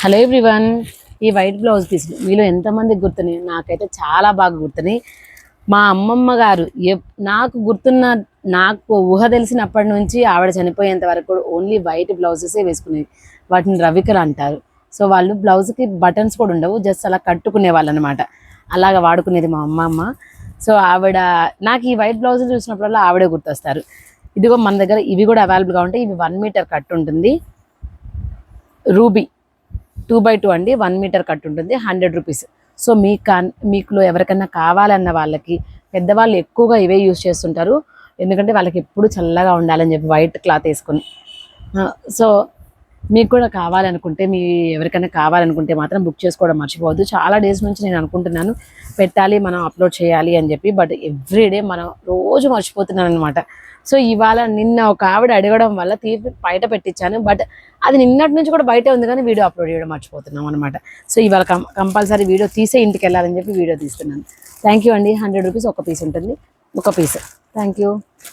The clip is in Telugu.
హలో ఎవ్రీవన్, ఈ వైట్ బ్లౌజ్ పీసులు మీలో ఎంతమందికి గుర్తున్నాయి? నాకైతే చాలా బాగా గుర్తున్నాయి. మా అమ్మమ్మ గారు నాకు గుర్తున్న, నాకు ఊహ తెలిసినప్పటి నుంచి ఆవిడ చనిపోయేంత వరకు కూడా ఓన్లీ వైట్ బ్లౌజెసే వేసుకునేది. వాటిని రవికలు అంటారు. సో వాళ్ళు బ్లౌజ్కి బటన్స్ కూడా ఉండవు, జస్ట్ అలా కట్టుకునే వాళ్ళు అనమాట. అలాగ వాడుకునేది మా అమ్మమ్మ. సో ఆవిడ నాకు ఈ వైట్ బ్లౌజులు చూసినప్పుడల్లా ఆవిడే గుర్తొస్తారు. ఇదిగో మన దగ్గర ఇవి కూడా అవైలబుల్గా ఉంటాయి. ఇవి 1 మీటర్ కట్ ఉంటుంది, రూబీ 2x2 అండి. 1 మీటర్ కట్ ఉంటుంది, 100 రూపీస్. సో మీకులో ఎవరికైనా కావాలన్న వాళ్ళకి, పెద్దవాళ్ళు ఎక్కువగా ఇవే యూజ్ చేస్తుంటారు, ఎందుకంటే వాళ్ళకి ఎప్పుడు చల్లగా ఉండాలని చెప్పి వైట్ క్లాత్ వేసుకొని. సో మీకు కూడా కావాలనుకుంటే, ఎవరికైనా కావాలనుకుంటే మాత్రం బుక్ చేసుకోవడం మర్చిపోవద్దు. చాలా డేస్ నుంచి నేను అనుకుంటున్నాను పెట్టాలి, మనం అప్లోడ్ చేయాలి అని చెప్పి, బట్ ఎవ్రీడే మనం రోజు మర్చిపోతున్నాను అనమాట. సో ఇవాళ నిన్న ఒక ఆవిడ అడగడం వల్ల తీర్పు బయట పెట్టించాను, బట్ అది నిన్నటి నుంచి కూడా బయటే ఉంది, కానీ వీడియో అప్లోడ్ చేయడం మర్చిపోతున్నాం అనమాట. సో ఇవాళ కంపల్సరీ వీడియో తీసే ఇంటికి వెళ్ళాలని చెప్పి వీడియో తీస్తున్నాను. థ్యాంక్ యూ అండి. 100 రూపీస్ ఒక పీస్ ఉంటుంది, ఒక పీస్. Thank you.